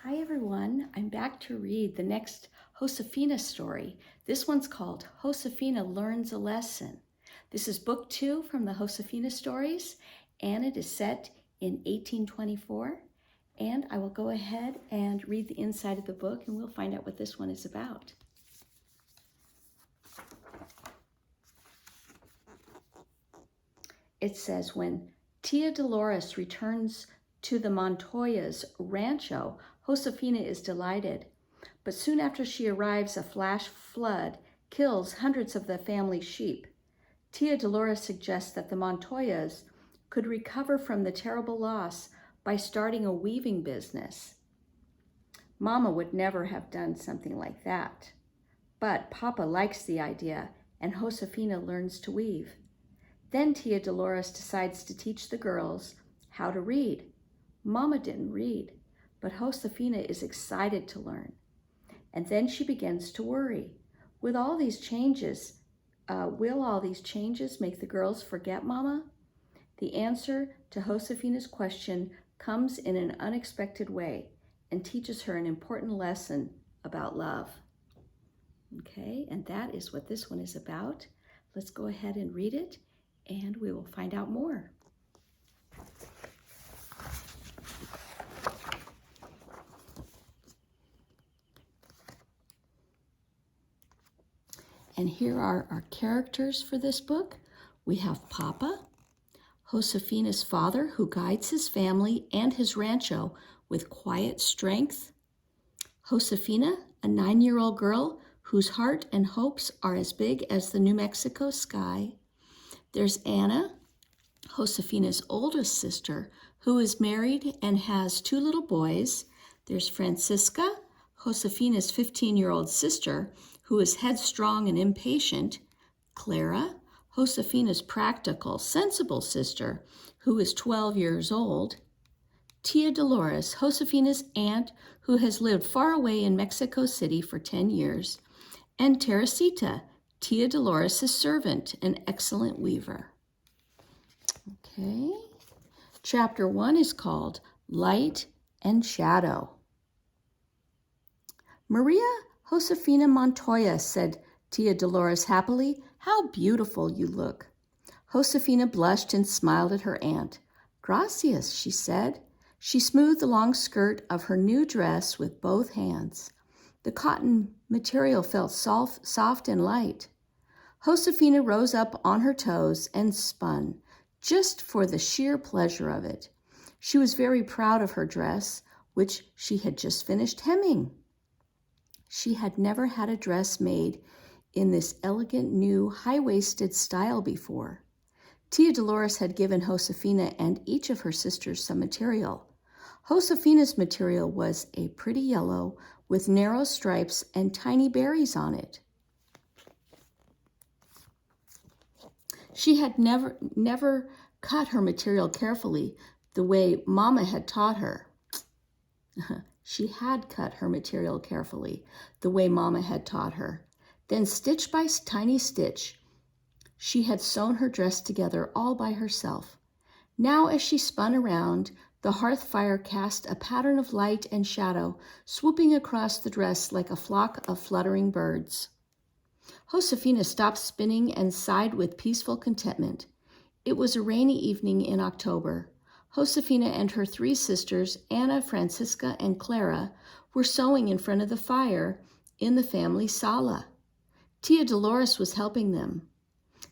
Hi everyone, I'm back to read the next Josefina story. This one's called Josefina Learns a Lesson. This is book 2 from the Josefina stories, and it is set in 1824. And I will go ahead and read the inside of the book and we'll find out what this one is about. It says, when Tia Dolores returns to the Montoya's rancho, Josefina is delighted. But soon after she arrives, a flash flood kills hundreds of the family sheep. Tia Dolores suggests that the Montoyas could recover from the terrible loss by starting a weaving business. Mama would never have done something like that. But Papa likes the idea, and Josefina learns to weave. Then Tia Dolores decides to teach the girls how to read. Mama didn't read, but Josefina is excited to learn. And then she begins to worry. Will all these changes make the girls forget Mama? The answer to Josefina's question comes in an unexpected way and teaches her an important lesson about love. Okay, and that is what this one is about. Let's go ahead and read it, and we will find out more. And here are our characters for this book. We have Papa, Josefina's father, who guides his family and his rancho with quiet strength. Josefina, a 9-year-old girl whose heart and hopes are as big as the New Mexico sky. There's Anna, Josefina's oldest sister, who is married and has 2 little boys. There's Francisca, Josefina's 15-year-old sister, who is headstrong and impatient. Clara, Josefina's practical, sensible sister, who is 12 years old. Tia Dolores, Josefina's aunt, who has lived far away in Mexico City for 10 years. And Teresita, Tia Dolores' servant, an excellent weaver. Okay. Chapter 1 is called Light and Shadow. Maria Josefina Montoya, said Tia Dolores happily, how beautiful you look. Josefina blushed and smiled at her aunt. Gracias, she said. She smoothed the long skirt of her new dress with both hands. The cotton material felt soft and light. Josefina rose up on her toes and spun, just for the sheer pleasure of it. She was very proud of her dress, which she had just finished hemming. She had never had a dress made in this elegant new high-waisted style before. Tia Dolores had given Josefina and each of her sisters some material. Josefina's material was a pretty yellow with narrow stripes and tiny berries on it. She had never cut her material carefully the way Mama had taught her. She had cut her material carefully, the way Mama had taught her. Then, stitch by tiny stitch, she had sewn her dress together all by herself. Now, as she spun around, the hearth fire cast a pattern of light and shadow, swooping across the dress like a flock of fluttering birds. Josefina stopped spinning and sighed with peaceful contentment. It was a rainy evening in October. Josefina and her 3 sisters, Anna, Francisca, and Clara, were sewing in front of the fire in the family sala. Tia Dolores was helping them.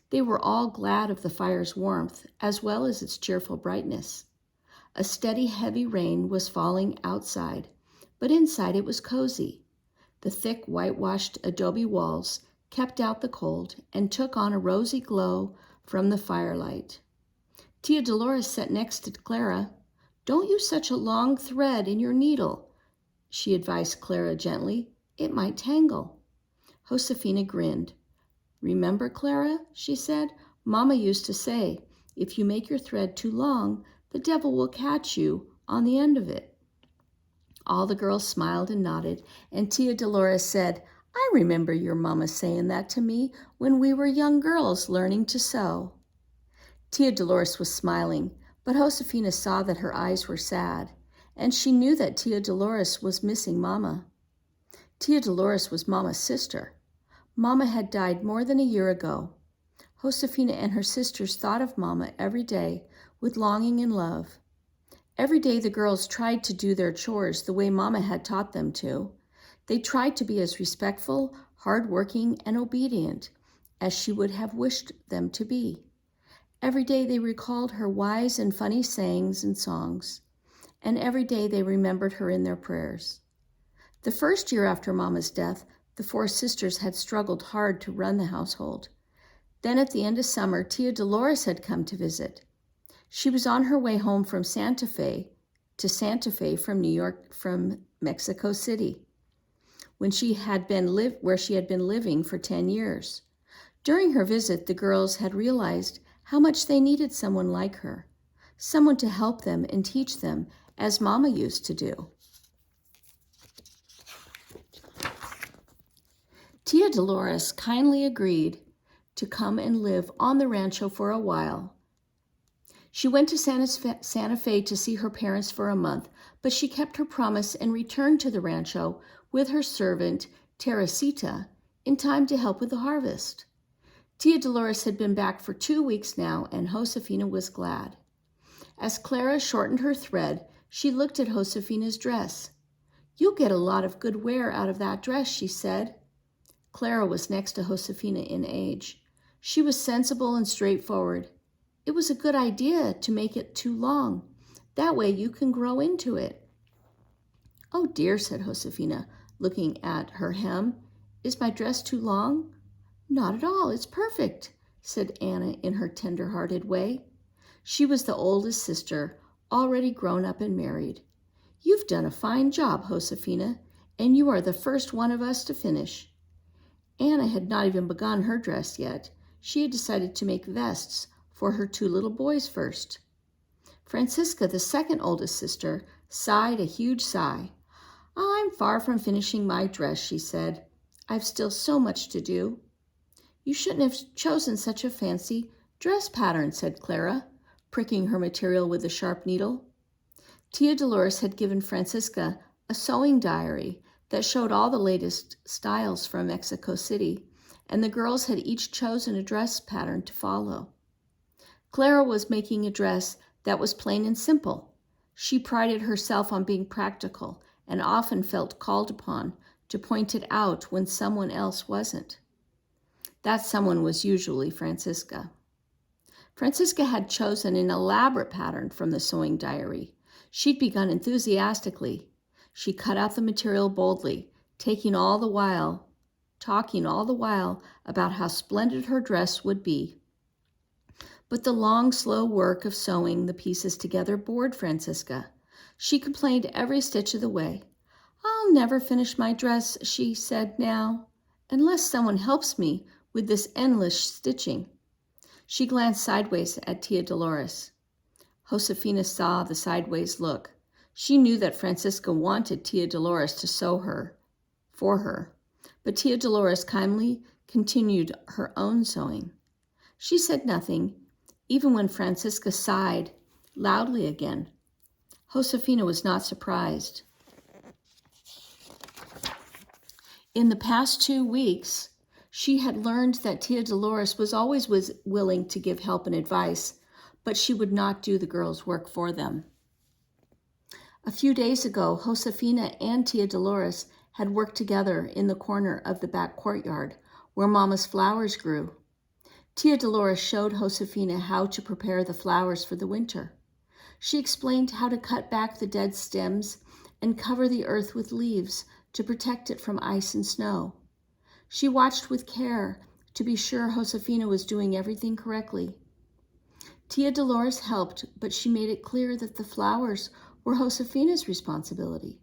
They were all glad of the fire's warmth, as well as its cheerful brightness. A steady, heavy rain was falling outside, but inside it was cozy. The thick, whitewashed adobe walls kept out the cold and took on a rosy glow from the firelight. Tia Dolores sat next to Clara. Don't use such a long thread in your needle, she advised Clara gently. It might tangle. Josefina grinned. Remember, Clara, she said, Mama used to say, if you make your thread too long, the devil will catch you on the end of it. All the girls smiled and nodded, and Tia Dolores said, I remember your mama saying that to me when we were young girls learning to sew. Tia Dolores was smiling, but Josefina saw that her eyes were sad, and she knew that Tia Dolores was missing Mama. Tia Dolores was Mama's sister. Mama had died more than a year ago. Josefina and her sisters thought of Mama every day with longing and love. Every day the girls tried to do their chores the way Mama had taught them to. They tried to be as respectful, hardworking, and obedient as she would have wished them to be. Every day they recalled her wise and funny sayings and songs, and every day they remembered her in their prayers. The first year after Mama's death, the four sisters had struggled hard to run the household. Then at the end of summer, Tia Dolores had come to visit. She was on her way home from Santa Fe from Mexico City, where she had been living for 10 years. During her visit, the girls had realized how much they needed someone like her, someone to help them and teach them as Mama used to do. Tia Dolores kindly agreed to come and live on the rancho for a while. She went to Santa Fe to see her parents for a month, but she kept her promise and returned to the rancho with her servant, Teresita, in time to help with the harvest. Tia Dolores had been back for 2 weeks now, and Josefina was glad. As Clara shortened her thread, she looked at Josefina's dress. "You'll get a lot of good wear out of that dress," she said. Clara was next to Josefina in age. She was sensible and straightforward. "It was a good idea to make it too long. That way you can grow into it." "Oh dear," said Josefina, looking at her hem. "Is my dress too long?" "Not at all. It's perfect," said Anna in her tender-hearted way. She was the oldest sister, already grown up and married. "You've done a fine job, Josefina, and you are the first one of us to finish." Anna had not even begun her dress yet. She had decided to make vests for her 2 little boys first. Francisca, the second oldest sister, sighed a huge sigh. "I'm far from finishing my dress," she said. "I've still so much to do." "You shouldn't have chosen such a fancy dress pattern," said Clara, pricking her material with a sharp needle. Tia Dolores had given Francisca a sewing diary that showed all the latest styles from Mexico City, and the girls had each chosen a dress pattern to follow. Clara was making a dress that was plain and simple. She prided herself on being practical and often felt called upon to point it out when someone else wasn't. That someone was usually Francisca. Francisca had chosen an elaborate pattern from the sewing diary. She'd begun enthusiastically. She cut out the material boldly, talking all the while about how splendid her dress would be. But the long, slow work of sewing the pieces together bored Francisca. She complained every stitch of the way. "I'll never finish my dress," she said now, "unless someone helps me with this endless stitching." She glanced sideways at Tia Dolores. Josefina saw the sideways look. She knew that Francisca wanted Tia Dolores to sew for her, but Tia Dolores kindly continued her own sewing. She said nothing, even when Francisca sighed loudly again. Josefina was not surprised. In the past 2 weeks, she had learned that Tia Dolores was always willing to give help and advice, but she would not do the girls' work for them. A few days ago, Josefina and Tia Dolores had worked together in the corner of the back courtyard where Mama's flowers grew. Tia Dolores showed Josefina how to prepare the flowers for the winter. She explained how to cut back the dead stems and cover the earth with leaves to protect it from ice and snow. She watched with care to be sure Josefina was doing everything correctly. Tia Dolores helped, but she made it clear that the flowers were Josefina's responsibility.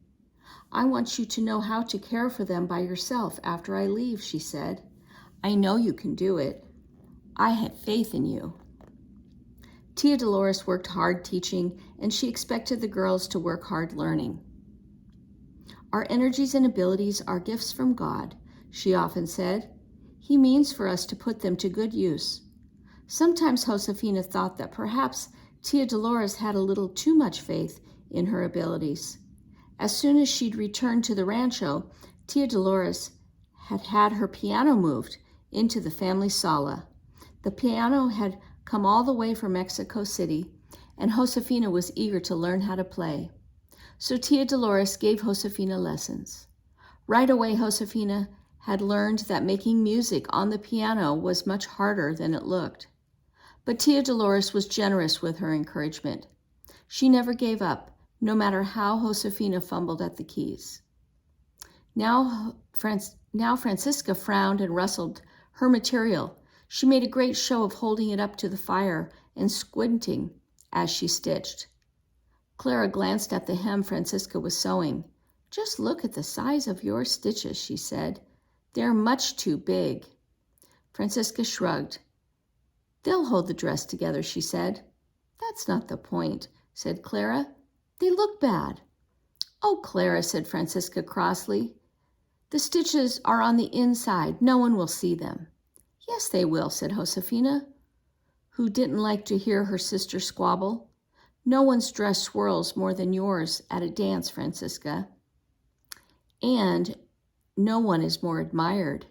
"I want you to know how to care for them by yourself after I leave," she said. "I know you can do it. I have faith in you." Tia Dolores worked hard teaching, and she expected the girls to work hard learning. "Our energies and abilities are gifts from God," she often said. "He means for us to put them to good use." Sometimes Josefina thought that perhaps Tia Dolores had a little too much faith in her abilities. As soon as she'd returned to the rancho, Tia Dolores had had her piano moved into the family sala. The piano had come all the way from Mexico City, and Josefina was eager to learn how to play. So Tia Dolores gave Josefina lessons. Right away, Josefina had learned that making music on the piano was much harder than it looked. But Tia Dolores was generous with her encouragement. She never gave up, no matter how Josefina fumbled at the keys. Now Francisca frowned and rustled her material. She made a great show of holding it up to the fire and squinting as she stitched. Clara glanced at the hem Francisca was sewing. "Just look at the size of your stitches," she said. "They're much too big." Francisca shrugged. "They'll hold the dress together," she said. "That's not the point," said Clara. "They look bad." "Oh, Clara," said Francisca crossly. "The stitches are on the inside. No one will see them." "Yes, they will," said Josefina, who didn't like to hear her sister squabble. "No one's dress swirls more than yours at a dance, Francisca. And no one is more admired."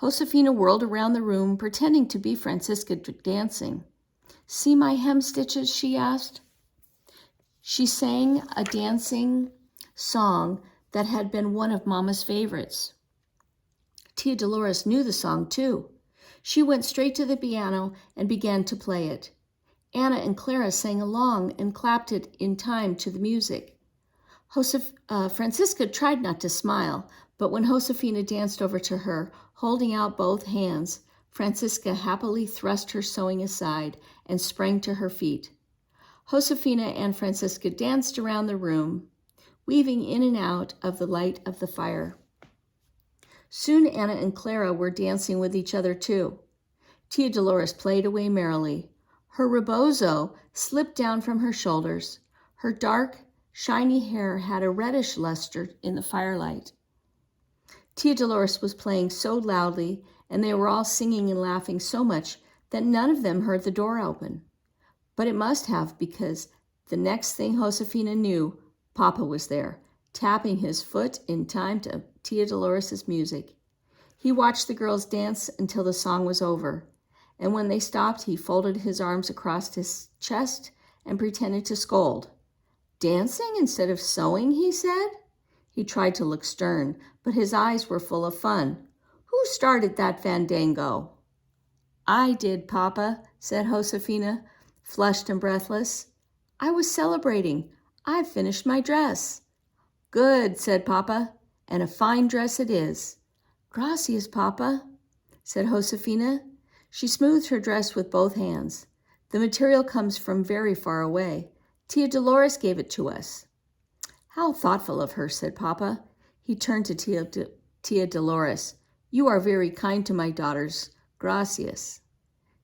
Josefina whirled around the room, pretending to be Francisca dancing. "See my hem stitches?" she asked. She sang a dancing song that had been one of Mama's favorites. Tia Dolores knew the song too. She went straight to the piano and began to play it. Anna and Clara sang along and clapped it in time to the music. Francisca tried not to smile, but when Josefina danced over to her, holding out both hands, Francisca happily thrust her sewing aside and sprang to her feet. Josefina and Francisca danced around the room, weaving in and out of the light of the fire. Soon Anna and Clara were dancing with each other too. Tia Dolores played away merrily. Her rebozo slipped down from her shoulders. Her dark, shiny hair had a reddish luster in the firelight. Tia Dolores was playing so loudly, and they were all singing and laughing so much that none of them heard the door open. But it must have, because the next thing Josefina knew, Papa was there, tapping his foot in time to Tia Dolores' music. He watched the girls dance until the song was over, and when they stopped, he folded his arms across his chest and pretended to scold. "Dancing instead of sewing," he said. He tried to look stern, but his eyes were full of fun. "Who started that fandango?" "I did, Papa," said Josefina, flushed and breathless. "I was celebrating. I've finished my dress." "Good," said Papa, "and a fine dress it is." "Gracias, Papa," said Josefina. She smoothed her dress with both hands. "The material comes from very far away. Tia Dolores gave it to us." "How thoughtful of her," said Papa. He turned to Tia Dolores. "You are very kind to my daughters. Gracias."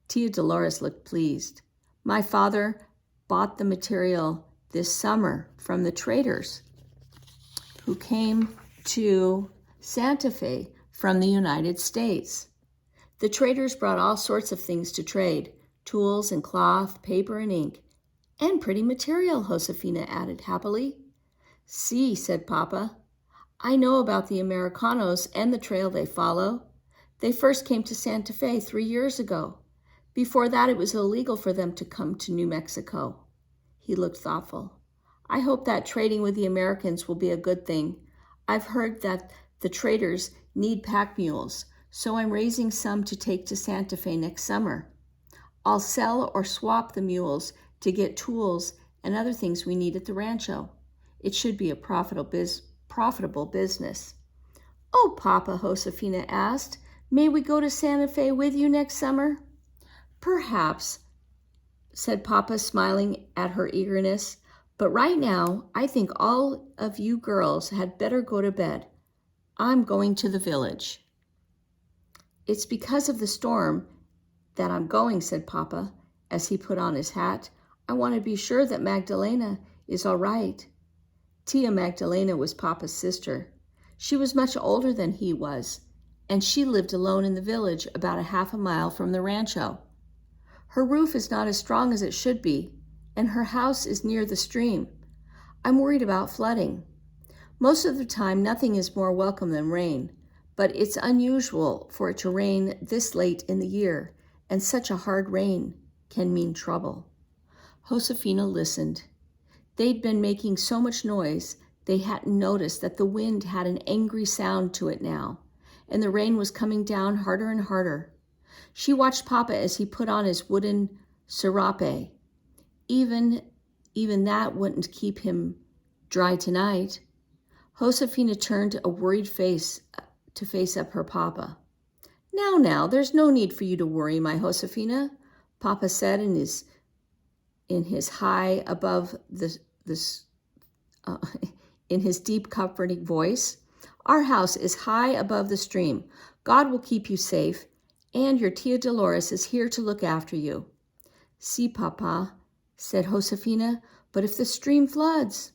Tia Dolores looked pleased. "My father bought the material this summer from the traders who came to Santa Fe from the United States. The traders brought all sorts of things to trade, tools and cloth, paper and ink, and pretty material," Josefina added happily. "See," said Papa. "I know about the Americanos and the trail they follow. They first came to Santa Fe 3 years ago. Before that, it was illegal for them to come to New Mexico." He looked thoughtful. "I hope that trading with the Americans will be a good thing. I've heard that the traders need pack mules, so I'm raising some to take to Santa Fe next summer. I'll sell or swap the mules to get tools and other things we need at the rancho. It should be a profitable business." "Oh, Papa," Josefina asked, "may we go to Santa Fe with you next summer?" "Perhaps," said Papa, smiling at her eagerness. "But right now, I think all of you girls had better go to bed. I'm going to the village." "It's because of the storm that I'm going," said Papa, as he put on his hat. "I want to be sure that Magdalena is all right." Tia Magdalena was Papa's sister. She was much older than he was, and she lived alone in the village about a half a mile from the rancho. Her roof is not as strong as it should be, and her house is near the stream. I'm worried about flooding. Most of the time, nothing is more welcome than rain, but it's unusual for it to rain this late in the year, and such a hard rain can mean trouble. Josefina listened. They'd been making so much noise, they hadn't noticed that the wind had an angry sound to it now, and the rain was coming down harder and harder. She watched Papa as he put on his wooden serape. Even that wouldn't keep him dry tonight. Josefina turned a worried face to face up her Papa. Now, there's no need for you to worry, my Josefina, Papa said in his high above in his deep, comforting voice. Our house is high above the stream. God will keep you safe, and your Tia Dolores is here to look after you. Si, Papa, said Josefina, but if the stream floods?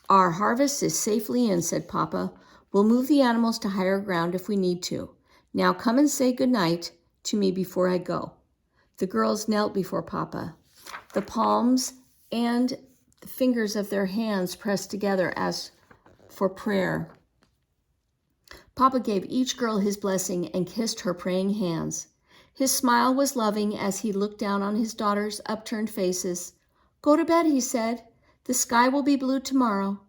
Our harvest is safely in, said Papa. We'll move the animals to higher ground if we need to. Now come and say good night to me before I go. The girls knelt before Papa, the palms and the fingers of their hands pressed together as for prayer. Papa gave each girl his blessing and kissed her praying hands. His smile was loving as he looked down on his daughters' upturned faces. Go to bed, he said. The sky will be blue tomorrow.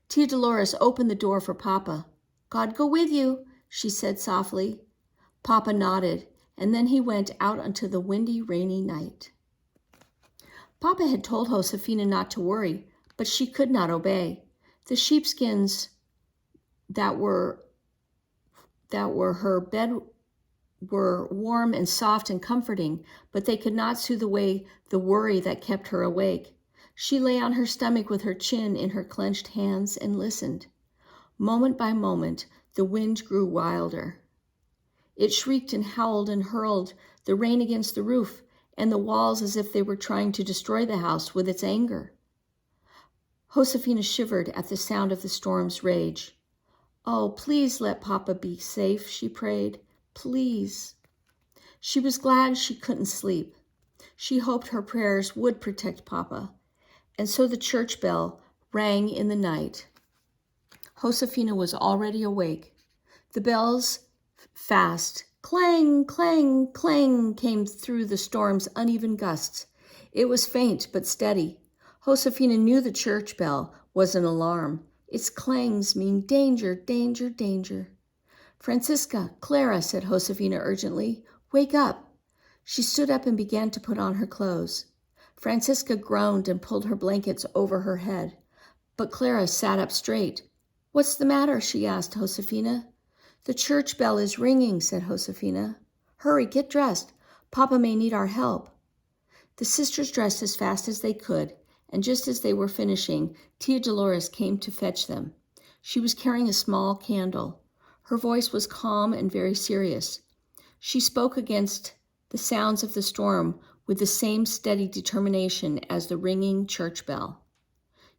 Tia Dolores opened the door for Papa. God go with you, she said softly. Papa nodded, and then he went out onto the windy, rainy night. Papa had told Josefina not to worry, but she could not obey. The sheepskins that were her bed were warm and soft and comforting, but they could not soothe away the worry that kept her awake. She lay on her stomach with her chin in her clenched hands and listened. Moment by moment, the wind grew wilder. It shrieked and howled and hurled the rain against the roof and the walls as if they were trying to destroy the house with its anger. Josefina shivered at the sound of the storm's rage. Oh, please let Papa be safe, she prayed. Please. She was glad she couldn't sleep. She hoped her prayers would protect Papa. And so the church bell rang in the night. Josefina was already awake. The bells, fast, clang, clang, clang, came through the storm's uneven gusts. It was faint but steady. Josefina knew the church bell was an alarm. Its clangs mean danger, danger, danger. Francisca, Clara, said Josefina urgently, wake up. She stood up and began to put on her clothes. Francisca groaned and pulled her blankets over her head, but Clara sat up straight. What's the matter? She asked Josefina. The church bell is ringing, said Josefina. Hurry, get dressed. Papa may need our help. The sisters dressed as fast as they could, and just as they were finishing, Tia Dolores came to fetch them. She was carrying a small candle. Her voice was calm and very serious. She spoke against the sounds of the storm with the same steady determination as the ringing church bell.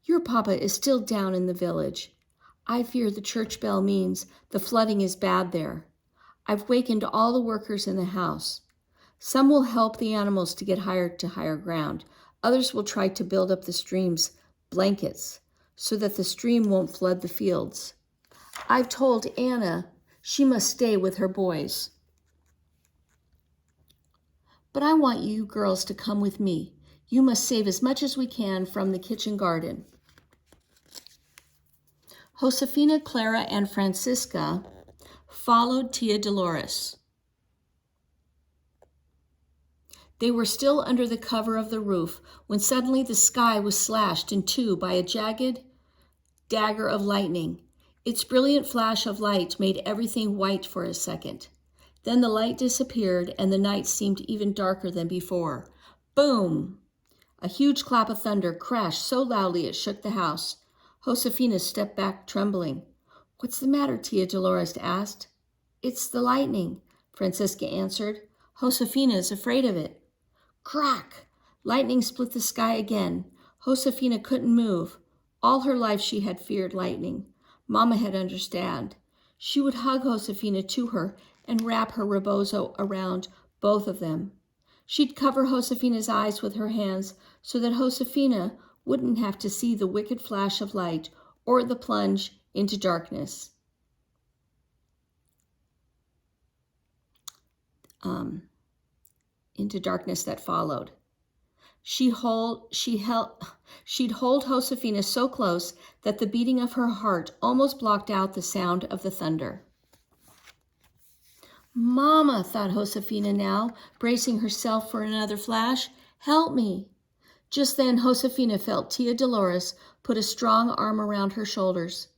Your Papa is still down in the village. I fear the church bell means the flooding is bad there. I've wakened all the workers in the house. Some will help the animals to get to higher ground. Others will try to build up the stream's blankets so that the stream won't flood the fields. I've told Anna she must stay with her boys. But I want you girls to come with me. You must save as much as we can from the kitchen garden. Josefina, Clara, and Francisca followed Tia Dolores. They were still under the cover of the roof when suddenly the sky was slashed in two by a jagged dagger of lightning. Its brilliant flash of light made everything white for a second. Then the light disappeared and the night seemed even darker than before. Boom! A huge clap of thunder crashed so loudly it shook the house. Josefina stepped back trembling. What's the matter? Tia Dolores asked. It's the lightning, Francisca answered. Josefina is afraid of it. Crack! Lightning split the sky again. Josefina couldn't move. All her life she had feared lightning. Mama had understood. She would hug Josefina to her and wrap her rebozo around both of them. She'd cover Josefina's eyes with her hands so that Josefina wouldn't have to see the wicked flash of light or the plunge into darkness. That followed. She'd hold Josefina so close that the beating of her heart almost blocked out the sound of the thunder. Mama, thought Josefina now, bracing herself for another flash, help me. Just then, Josefina felt Tia Dolores put a strong arm around her shoulders.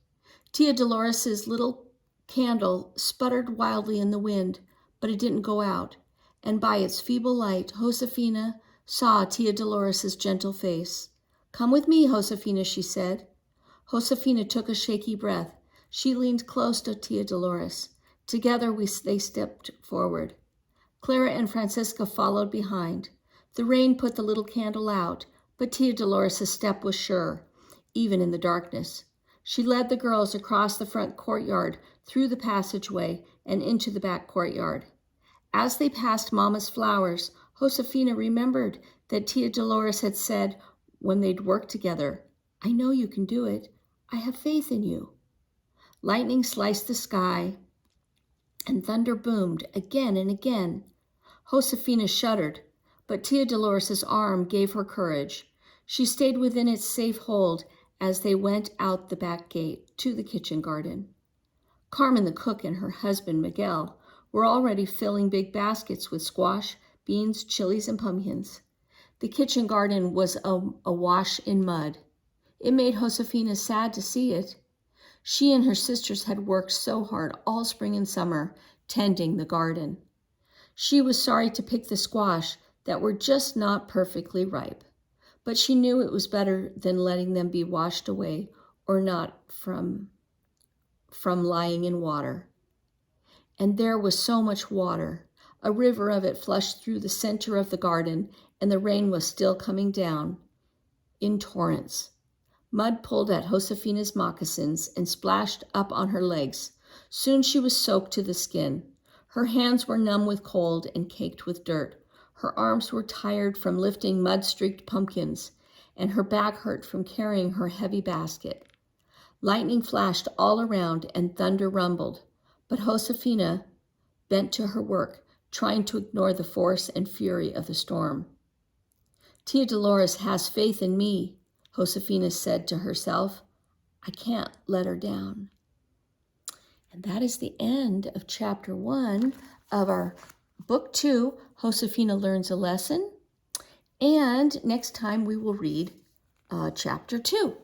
Tia Dolores's little candle sputtered wildly in the wind, but it didn't go out, and by its feeble light, Josefina saw Tia Dolores's gentle face. Come with me, Josefina, she said. Josefina took a shaky breath. She leaned close to Tia Dolores. Together they stepped forward. Clara and Francisca followed behind. The rain put the little candle out, but Tia Dolores' step was sure, even in the darkness. She led the girls across the front courtyard, through the passageway, and into the back courtyard. As they passed Mama's flowers, Josefina remembered that Tia Dolores had said when they'd worked together, I know you can do it. I have faith in you. Lightning sliced the sky, and thunder boomed again and again. Josefina shuddered, but Tia Dolores' arm gave her courage. She stayed within its safe hold as they went out the back gate to the kitchen garden. Carmen the cook and her husband, Miguel, were already filling big baskets with squash, beans, chilies, and pumpkins. The kitchen garden was awash in mud. It made Josefina sad to see it. She and her sisters had worked so hard all spring and summer, tending the garden. She was sorry to pick the squash that were just not perfectly ripe, but she knew it was better than letting them be washed away or not from lying in water. And there was so much water. A river of it flushed through the center of the garden, and the rain was still coming down in torrents. Mud pulled at Josefina's moccasins and splashed up on her legs. Soon she was soaked to the skin. Her hands were numb with cold and caked with dirt. Her arms were tired from lifting mud-streaked pumpkins, and her back hurt from carrying her heavy basket. Lightning flashed all around and thunder rumbled, but Josefina bent to her work, trying to ignore the force and fury of the storm. Tia Dolores has faith in me, Josefina said to herself. I can't let her down. And that is the end of chapter 1 of our book 2, Josefina Learns a Lesson. And next time we will read chapter 2.